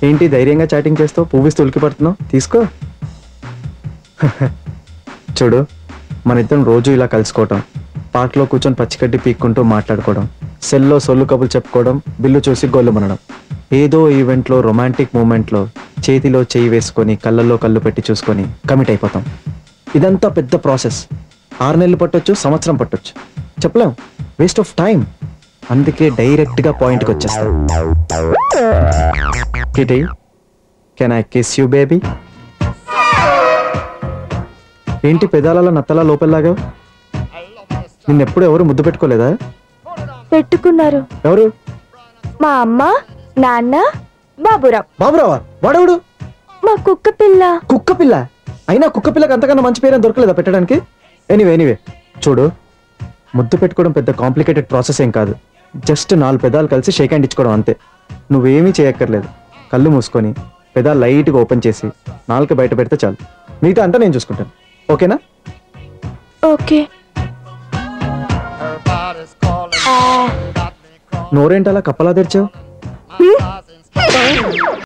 ఏంటి ధైర్యంగా చాటింగ్ చేస్తావు? పువ్విస్తూ ఉలికి పడుతున్నావు, తీసుకో. చూడు, మన ఇద్దరం రోజు ఇలా కలుసుకోవటం, పార్క్లో కూర్చొని పచ్చిగడ్డి పీక్కుంటూ మాట్లాడుకోవడం, సెల్లో సొల్లు కబులు చెప్పుకోవడం, బిల్లు చూసి గొల్లు మనడం, ఏదో ఈవెంట్లో రొమాంటిక్ మూమెంట్లో చేతిలో చేయి వేసుకొని కళ్ళల్లో కళ్ళు పెట్టి చూసుకొని కమిట్ అయిపోతాం. ఇదంతా పెద్ద ప్రాసెస్. 6 నెలలు పట్టొచ్చు, సంవత్సరం పట్టొచ్చు, చెప్పలేం. Waste of time. అందుకే డైరెక్ట్గా పాయింట్కి వచ్చేస్తాం. Kitty, can I kiss you baby? ఏంటి పెదాలలో నత్తలా లోపల్లాగా? నిన్నెప్పుడు ఎవరు ముద్దు పెట్టుకోలేదా? పెట్టుకున్నారు. ఎవరు? మా అమ్మ, నాన్న, బాబురావు. బాబురావా? వాడెవడు? మా కుక్క పిల్ల. కుక్క పిల్ల? అయినా కుక్క పిల్లకి అంతకన్నా మంచి పేరు దొరకలేదా పెట్టడానికి? ఎనీవే చూడు, ముద్దు పెట్టుకోవడం పెద్ద కాంప్లికేటెడ్ ప్రాసెస్ ఏం కాదు. జస్ట్ 4 పెదాలు కలిసి షేక్ హ్యాండ్ ఇచ్చుకోవడం అంతే. నువ్వేమీ చేయక్కర్లేదు. కళ్ళు మూసుకొని పెదాలు లైట్గా ఓపెన్ చేసి నాలుక బయట పెడితే చాలు. మిగతా అంతా నేను చూసుకుంటాను. ఓకేనా? ఓకే. నోరేంటలా కప్పలా తెరిచావు?